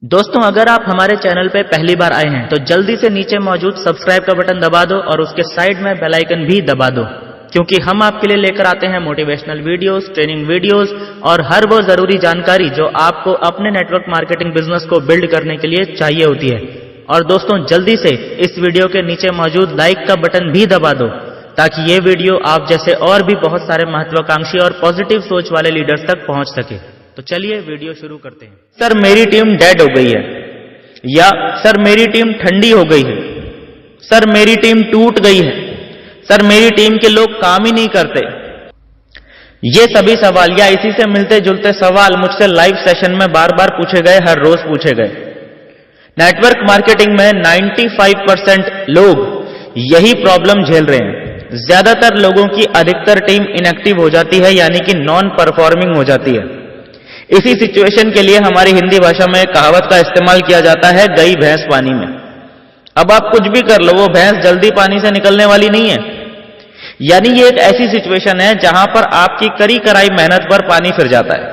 दोस्तों, अगर आप हमारे चैनल पे पहली बार आए हैं तो जल्दी से नीचे मौजूद सब्सक्राइब का बटन दबा दो और उसके साइड में बेल आइकन भी दबा दो, क्योंकि हम आपके लिए लेकर आते हैं मोटिवेशनल वीडियोस, ट्रेनिंग वीडियोस और हर वो जरूरी जानकारी जो आपको अपने नेटवर्क मार्केटिंग बिजनेस को बिल्ड करने के लिए चाहिए होती है। और दोस्तों, जल्दी से इस वीडियो के नीचे मौजूद लाइक का बटन भी दबा दो, ताकि ये वीडियो आप जैसे और भी बहुत सारे महत्वाकांक्षी और पॉजिटिव सोच वाले लीडर्स तक पहुंच सके। तो चलिए वीडियो शुरू करते हैं। सर, मेरी टीम डेड हो गई है, या सर मेरी टीम ठंडी हो गई है, सर मेरी टीम टूट गई है, सर मेरी टीम के लोग काम ही नहीं करते। ये सभी सवाल या इसी से मिलते जुलते सवाल मुझसे लाइव सेशन में बार बार पूछे गए, हर रोज पूछे गए। नेटवर्क मार्केटिंग में 95% लोग यही प्रॉब्लम झेल रहे हैं। ज्यादातर लोगों की अधिकतर टीम इनएक्टिव हो जाती है, यानी कि नॉन परफॉर्मिंग हो जाती है। इसी सिचुएशन के लिए हमारी हिंदी भाषा में एक कहावत का इस्तेमाल किया जाता है, गई भैंस पानी में। अब आप कुछ भी कर लो, वो भैंस जल्दी पानी से निकलने वाली नहीं है। यानी ये एक ऐसी सिचुएशन है जहां पर आपकी करी कराई मेहनत पर पानी फिर जाता है।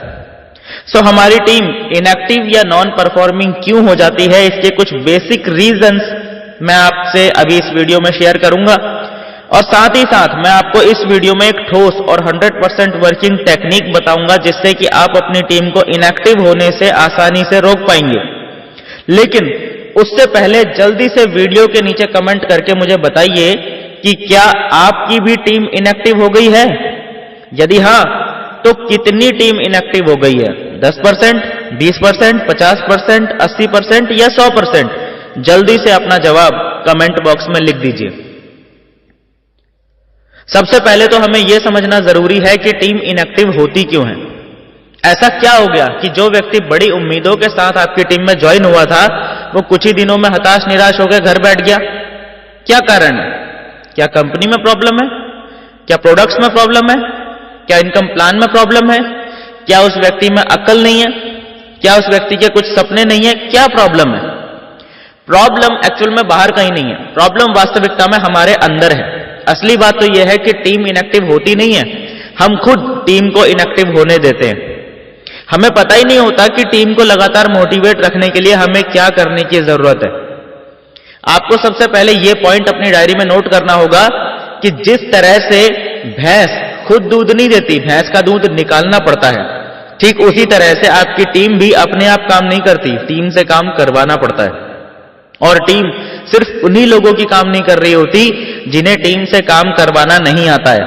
सो हमारी टीम इनएक्टिव या नॉन परफॉर्मिंग क्यों हो जाती है, इसके कुछ बेसिक रीजंस मैं आपसे अभी इस वीडियो में शेयर करूंगा, और साथ ही साथ मैं आपको इस वीडियो में एक ठोस और 100% वर्किंग टेक्निक बताऊंगा, जिससे कि आप अपनी टीम को इनएक्टिव होने से आसानी से रोक पाएंगे। लेकिन उससे पहले जल्दी से वीडियो के नीचे कमेंट करके मुझे बताइए कि क्या आपकी भी टीम इनएक्टिव हो गई है? यदि हां, तो कितनी टीम इनएक्टिव हो गई है? 10%, 20%, 50%, 80% या 100%? जल्दी से अपना जवाब कमेंट बॉक्स में लिख दीजिए। सबसे पहले तो हमें यह समझना जरूरी है कि टीम इनएक्टिव होती क्यों है। ऐसा क्या हो गया कि जो व्यक्ति बड़ी उम्मीदों के साथ आपकी टीम में ज्वाइन हुआ था, वो कुछ ही दिनों में हताश निराश होकर घर बैठ गया? क्या कारण है? क्या कंपनी में प्रॉब्लम है? क्या प्रोडक्ट्स में प्रॉब्लम है? क्या इनकम प्लान में प्रॉब्लम है? क्या उस व्यक्ति में अक्ल नहीं है? क्या उस व्यक्ति के कुछ सपने नहीं है? क्या प्रॉब्लम है? प्रॉब्लम एक्चुअल में बाहर कहीं नहीं है, प्रॉब्लम वास्तविकता में हमारे अंदर है। असली बात तो यह है कि टीम इनएक्टिव होती नहीं है, हम खुद टीम को इनएक्टिव होने देते हैं। हमें पता ही नहीं होता कि टीम को लगातार मोटिवेट रखने के लिए हमें क्या करने की जरूरत है। आपको सबसे पहले यह पॉइंट अपनी डायरी में नोट करना होगा कि जिस तरह से भैंस खुद दूध नहीं देती, भैंस का दूध निकालना पड़ता है, ठीक उसी तरह से आपकी टीम भी अपने आप काम नहीं करती, टीम से काम करवाना पड़ता है। और टीम सिर्फ उन्हीं लोगों की काम नहीं कर रही होती जिन्हें टीम से काम करवाना नहीं आता है।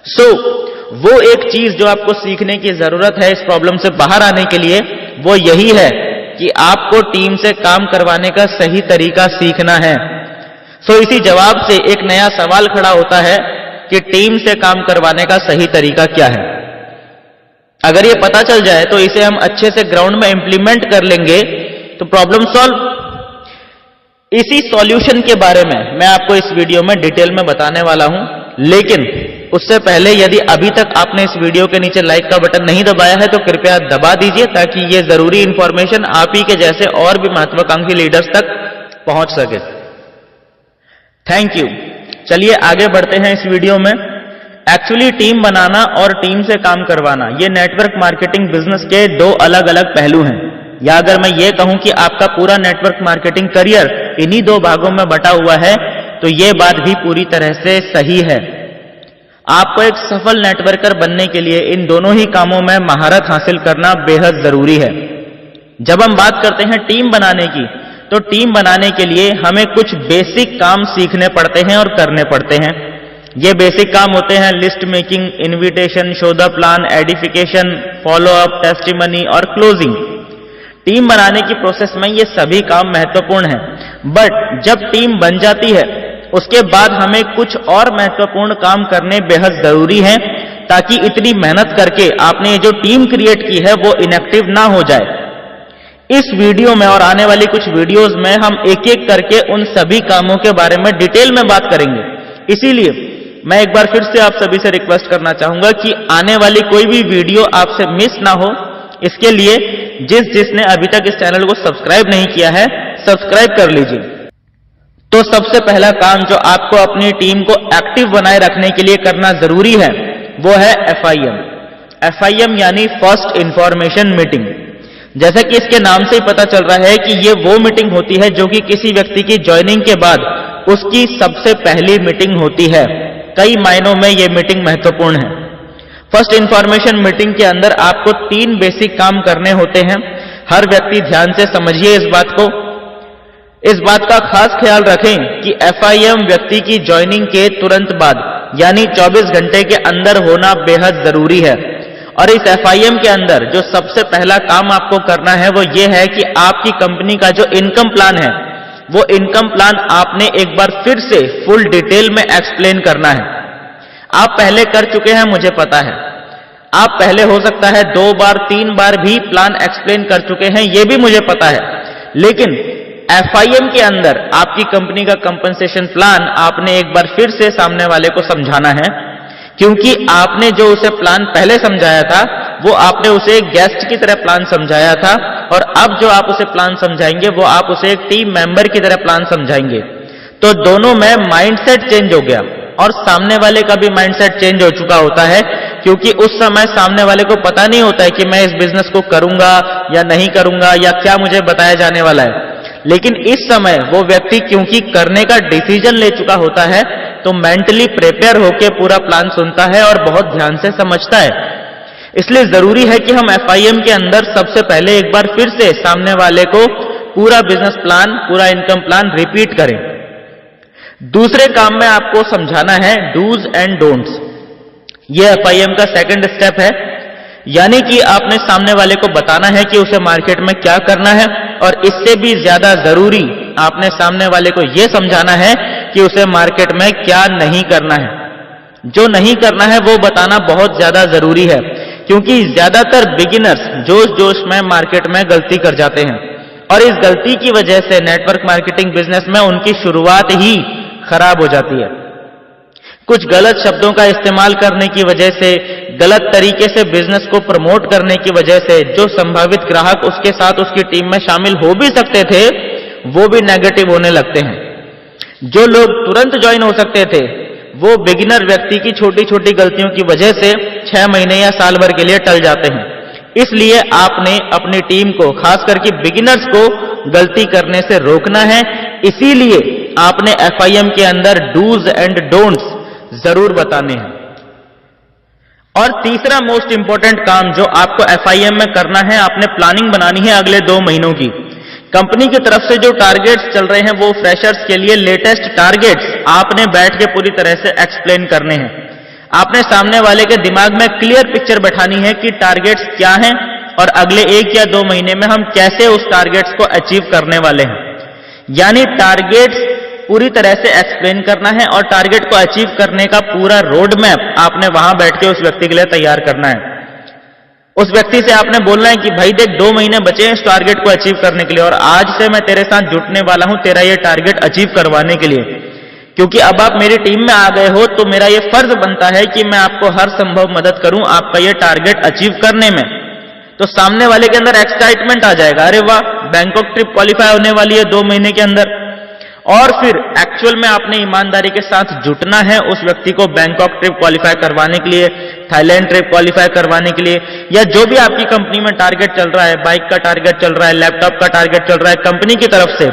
सो वो एक चीज जो आपको सीखने की जरूरत है इस प्रॉब्लम से बाहर आने के लिए, वो यही है कि आपको टीम से काम करवाने का सही तरीका सीखना है। सो इसी जवाब से एक नया सवाल खड़ा होता है कि टीम से काम करवाने का सही तरीका क्या है। अगर ये पता चल जाए तो इसे हम अच्छे से ग्राउंड में इंप्लीमेंट कर लेंगे तो प्रॉब्लम सॉल्व। इसी सॉल्यूशन के बारे में मैं आपको इस वीडियो में डिटेल में बताने वाला हूं, लेकिन उससे पहले यदि अभी तक आपने इस वीडियो के नीचे लाइक का बटन नहीं दबाया है तो कृपया दबा दीजिए, ताकि ये जरूरी इंफॉर्मेशन आप ही के जैसे और भी महत्वाकांक्षी लीडर्स तक पहुंच सके। Thank you. चलिए आगे बढ़ते हैं इस वीडियो में। एक्चुअली टीम बनाना और टीम से काम करवाना, ये नेटवर्क मार्केटिंग बिजनेस के दो अलग अलग पहलू हैं। या अगर मैं ये कहूं कि आपका पूरा नेटवर्क मार्केटिंग करियर इन्हीं दो भागों में बटा हुआ है, तो यह बात भी पूरी तरह से सही है। आपको एक सफल नेटवर्कर बनने के लिए इन दोनों ही कामों में महारत हासिल करना बेहद जरूरी है। जब हम बात करते हैं टीम बनाने की, तो टीम बनाने के लिए हमें कुछ बेसिक काम सीखने पड़ते हैं और करने पड़ते हैं। ये बेसिक काम होते हैं list making, invitation, show the plan, edification, follow up, testimony और क्लोजिंग। टीम बनाने की प्रोसेस में ये सभी काम महत्वपूर्ण हैं, बट जब टीम बन जाती है उसके बाद हमें कुछ और महत्वपूर्ण काम करने बेहद जरूरी हैं, ताकि इतनी मेहनत करके आपने ये जो टीम क्रिएट की है वो इनएक्टिव ना हो जाए। इस वीडियो में और आने वाली कुछ वीडियोस में हम एक एक करके उन सभी कामों के बारे में डिटेल में बात करेंगे। इसीलिए मैं एक बार फिर से आप सभी से रिक्वेस्ट करना चाहूंगा कि आने वाली कोई भी वीडियो आपसे मिस ना हो, इसके लिए जिसने अभी तक इस चैनल को सब्सक्राइब नहीं किया है, सब्सक्राइब कर लीजिए। तो सबसे पहला काम जो आपको अपनी टीम को एक्टिव बनाए रखने के लिए करना जरूरी है वो है FIM। FIM यानी फर्स्ट इंफॉर्मेशन मीटिंग। जैसा कि इसके नाम से ही पता चल रहा है कि ये वो मीटिंग होती है जो कि किसी व्यक्ति की ज्वाइनिंग के बाद उसकी सबसे पहली मीटिंग होती है। कई मायनों में ये मीटिंग महत्वपूर्ण है। फर्स्ट इंफॉर्मेशन मीटिंग के अंदर आपको 3 बेसिक काम करने होते हैं। हर व्यक्ति ध्यान से समझिए इस बात को। इस बात का खास ख्याल रखें कि FIM व्यक्ति की ज्वाइनिंग के तुरंत बाद यानी 24 घंटे के अंदर होना बेहद जरूरी है। और इस FIM के अंदर जो सबसे पहला काम आपको करना है वो ये है कि आपकी कंपनी का जो इनकम प्लान है वो इनकम प्लान आपने एक बार फिर से फुल डिटेल में एक्सप्लेन करना है। आप पहले कर चुके हैं, मुझे पता है। आप पहले हो सकता है 2 बार 3 बार भी प्लान एक्सप्लेन कर चुके हैं, ये भी मुझे पता है। लेकिन FIM के अंदर आपकी कंपनी का कंपनसेशन प्लान आपने एक बार फिर से सामने वाले को समझाना है, क्योंकि आपने जो उसे प्लान पहले समझाया था वो आपने उसे एक गेस्ट की तरह प्लान समझाया था, और अब जो आप उसे प्लान समझाएंगे वो आप उसे एक टीम मेंबर की तरह प्लान समझाएंगे। तो दोनों में माइंडसेट चेंज हो गया और सामने वाले का भी माइंडसेट चेंज हो चुका होता है, क्योंकि उस समय सामने वाले को पता नहीं होता है कि मैं इस बिजनेस को करूंगा या नहीं करूंगा या क्या मुझे बताया जाने वाला है। लेकिन इस समय वो व्यक्ति क्योंकि करने का डिसीजन ले चुका होता है तो मेंटली प्रिपेयर होकर पूरा प्लान सुनता है और बहुत ध्यान से समझता है। इसलिए जरूरी है कि हम FIM के अंदर सबसे पहले एक बार फिर से सामने वाले को पूरा बिजनेस प्लान, पूरा इनकम प्लान रिपीट करें। दूसरे काम में आपको समझाना है डूज एंड डोंट्स। यह FIM का सेकंड स्टेप है, यानी कि आपने सामने वाले को बताना है कि उसे मार्केट में क्या करना है, और इससे भी ज्यादा जरूरी आपने सामने वाले को यह समझाना है कि उसे मार्केट में क्या नहीं करना है। जो नहीं करना है वो बताना बहुत ज्यादा जरूरी है, क्योंकि ज्यादातर बिगिनर्स जोश जोश में मार्केट में गलती कर जाते हैं, और इस गलती की वजह से नेटवर्क मार्केटिंग बिजनेस में उनकी शुरुआत ही खराब हो जाती है। कुछ गलत शब्दों का इस्तेमाल करने की वजह से, गलत तरीके से बिजनेस को प्रमोट करने की वजह से जो संभावित ग्राहक उसके साथ उसकी टीम में शामिल हो भी सकते थे वो भी नेगेटिव होने लगते हैं। जो लोग तुरंत ज्वाइन हो सकते थे वो बिगिनर व्यक्ति की छोटी छोटी गलतियों की वजह से 6 महीने या साल भर के लिए टल जाते हैं। इसलिए आपने अपनी टीम को, खास करके बिगिनर्स को, गलती करने से रोकना है। इसीलिए आपने FIM के अंदर डूज एंड डोंट्स जरूर बताने हैं। और तीसरा मोस्ट इंपॉर्टेंट काम जो आपको FIM में करना है, आपने प्लानिंग बनानी है अगले 2 महीनों की। कंपनी की तरफ से जो टारगेट्स चल रहे हैं वो फ्रेशर्स के लिए लेटेस्ट टारगेट्स आपने बैठ के पूरी तरह से एक्सप्लेन करने हैं। आपने सामने वाले के दिमाग में क्लियर पिक्चर बैठानी है कि टारगेट्स क्या हैं और अगले 1 या 2 महीने में हम कैसे उस टारगेट्स को अचीव करने वाले हैं। यानी टारगेट्स पूरी तरह से एक्सप्लेन करना है और टारगेट को अचीव करने का पूरा रोड मैप आपने वहां बैठ के उस व्यक्ति के लिए तैयार करना है। उस व्यक्ति से आपने बोलना है कि भाई देख 2 महीने बचे हैं इस टारगेट को अचीव करने के लिए, और आज से मैं तेरे साथ जुटने वाला हूं तेरा ये टारगेट अचीव करवाने के लिए। क्योंकि अब आप मेरी टीम में आ गए हो तो मेरा ये फर्ज बनता है कि मैं आपको हर संभव मदद करूं आपका ये टारगेट अचीव करने में। तो सामने वाले के अंदर एक्साइटमेंट आ जाएगा, अरे वाह बैंकॉक ट्रिप क्वालिफाई होने वाली है 2 महीने के अंदर। और फिर एक्चुअल में आपने ईमानदारी के साथ जुटना है उस व्यक्ति को बैंकॉक ट्रिप क्वालिफाई करवाने के लिए, थाईलैंड ट्रिप क्वालिफाई करवाने के लिए, या जो भी आपकी कंपनी में टारगेट चल रहा है, बाइक का टारगेट चल रहा है, लैपटॉप का टारगेट चल रहा है कंपनी की तरफ से,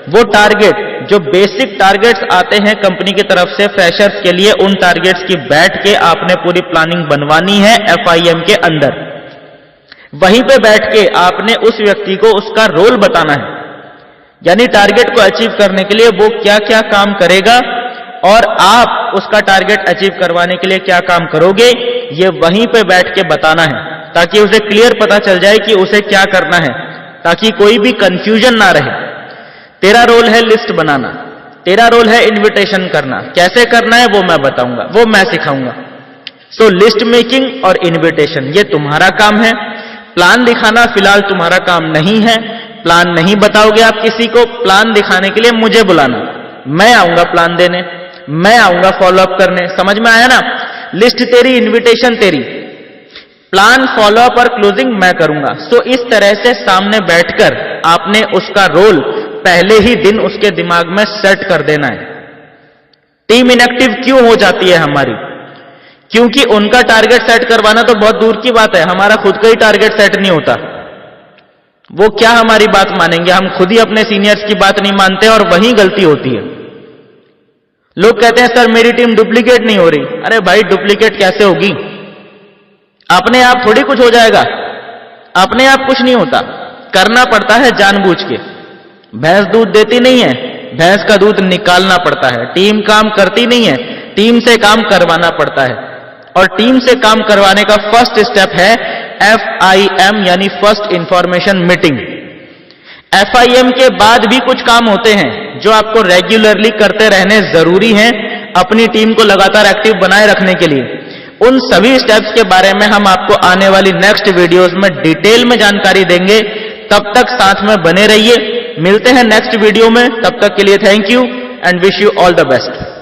वो टारगेट जो बेसिक टारगेट्स आते हैं कंपनी की तरफ से फ्रेशर्स के लिए, उन टारगेट्स की बैठ के आपने पूरी प्लानिंग बनवानी है FIM के अंदर। वहीं पे बैठ के आपने उस व्यक्ति को उसका रोल बताना है, यानी टारगेट को अचीव करने के लिए वो क्या क्या काम करेगा और आप उसका टारगेट अचीव करवाने के लिए क्या काम करोगे, ये वहीं पे बैठ के बताना है, ताकि उसे क्लियर पता चल जाए कि उसे क्या करना है, ताकि कोई भी कंफ्यूजन ना रहे। तेरा रोल है लिस्ट बनाना, तेरा रोल है इन्विटेशन करना, कैसे करना है वो मैं बताऊंगा, वो मैं सिखाऊंगा। सो लिस्ट मेकिंग और इन्विटेशन ये तुम्हारा काम है। प्लान दिखाना फिलहाल तुम्हारा काम नहीं है। प्लान नहीं बताओगे आप किसी को, प्लान दिखाने के लिए मुझे बुलाना, मैं आऊंगा प्लान देने, मैं आऊंगा फॉलोअप करने। समझ में आया ना? लिस्ट तेरी, इन्विटेशन तेरी, प्लान, फॉलोअप और क्लोजिंग मैं करूंगा। सो इस तरह से सामने बैठकर आपने उसका रोल पहले ही दिन उसके दिमाग में सेट कर देना है। टीम इनएक्टिव क्यों हो जाती है हमारी? क्योंकि उनका टारगेट सेट करवाना तो बहुत दूर की बात है, हमारा खुद का ही टारगेट सेट नहीं होता। वो क्या हमारी बात मानेंगे? हम खुद ही अपने सीनियर्स की बात नहीं मानते और वहीं गलती होती है। लोग कहते हैं सर मेरी टीम डुप्लीकेट नहीं हो रही। अरे भाई डुप्लीकेट कैसे होगी? अपने आप थोड़ी कुछ हो जाएगा, अपने आप कुछ नहीं होता, करना पड़ता है जानबूझ के। भैंस दूध देती नहीं है, भैंस का दूध निकालना पड़ता है। टीम काम करती नहीं है, टीम से काम करवाना पड़ता है। और टीम से काम करवाने का फर्स्ट स्टेप है FIM यानी फर्स्ट इंफॉर्मेशन मीटिंग। FIM के बाद भी कुछ काम होते हैं जो आपको रेगुलरली करते रहने जरूरी हैं अपनी टीम को लगातार एक्टिव बनाए रखने के लिए। उन सभी स्टेप्स के बारे में हम आपको आने वाली नेक्स्ट वीडियोस में डिटेल में जानकारी देंगे। तब तक साथ में बने रहिए। मिलते हैं नेक्स्ट वीडियो में, तब तक के लिए thank you and wish you all the best.